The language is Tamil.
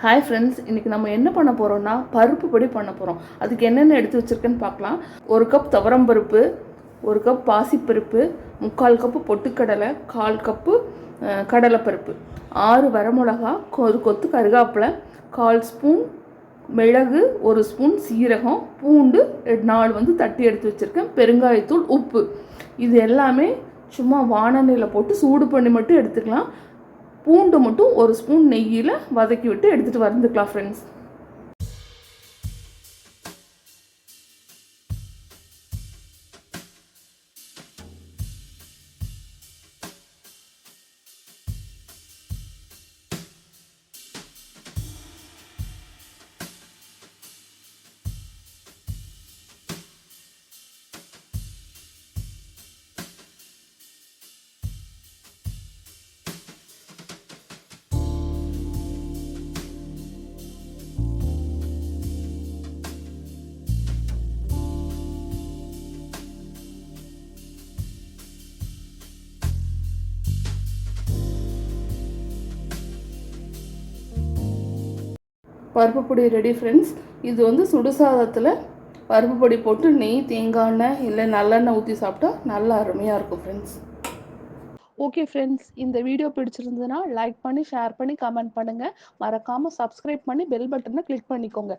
ஹாய் ஃப்ரெண்ட்ஸ், இன்றைக்கி நம்ம என்ன பண்ண போகிறோம்னா பருப்பு பொடி பண்ண போகிறோம். அதுக்கு என்னென்ன எடுத்து வச்சுருக்கேன்னு பார்க்கலாம். 1 கப் துவரம்பருப்பு, 1 கப் பாசிப்பருப்பு, 3/4 கப்பு பொட்டுக்கடலை, 1/4 கப்பு கடலைப்பருப்பு, 6 வரமிளகா, ஒரு கொத்து கருகாப்பிலை, 1/4 ஸ்பூன் மிளகு, 1 ஸ்பூன் சீரகம், பூண்டு 4 தட்டி எடுத்து வச்சுருக்கேன், பெருங்காயத்தூள், உப்பு. இது எல்லாமே சும்மா வானலியில் போட்டு சூடு பண்ணி மட்டும் எடுத்துக்கலாம். பூண்டு மட்டும் 1 ஸ்பூன் நெய்யில் வதக்கி விட்டு எடுத்துகிட்டு வந்துக்கலாம் ஃப்ரெண்ட்ஸ். பருப்பு பொடி ரெடி ஃப்ரெண்ட்ஸ். இது சுடுசாதத்தில் பருப்பு பொடி போட்டு நெய், தேங்காய் எண்ணெய் இல்லை நல்லெண்ணெய் ஊற்றி சாப்பிட்டா நல்லா அருமையாக இருக்கும் ஃப்ரெண்ட்ஸ். ஓகே ஃப்ரெண்ட்ஸ், இந்த வீடியோ பிடிச்சிருந்ததுன்னா லைக் பண்ணி, ஷேர் பண்ணி, கமெண்ட் பண்ணுங்கள். மறக்காமல் சப்ஸ்கிரைப் பண்ணி பெல் பட்டனை கிளிக் பண்ணிக்கோங்க.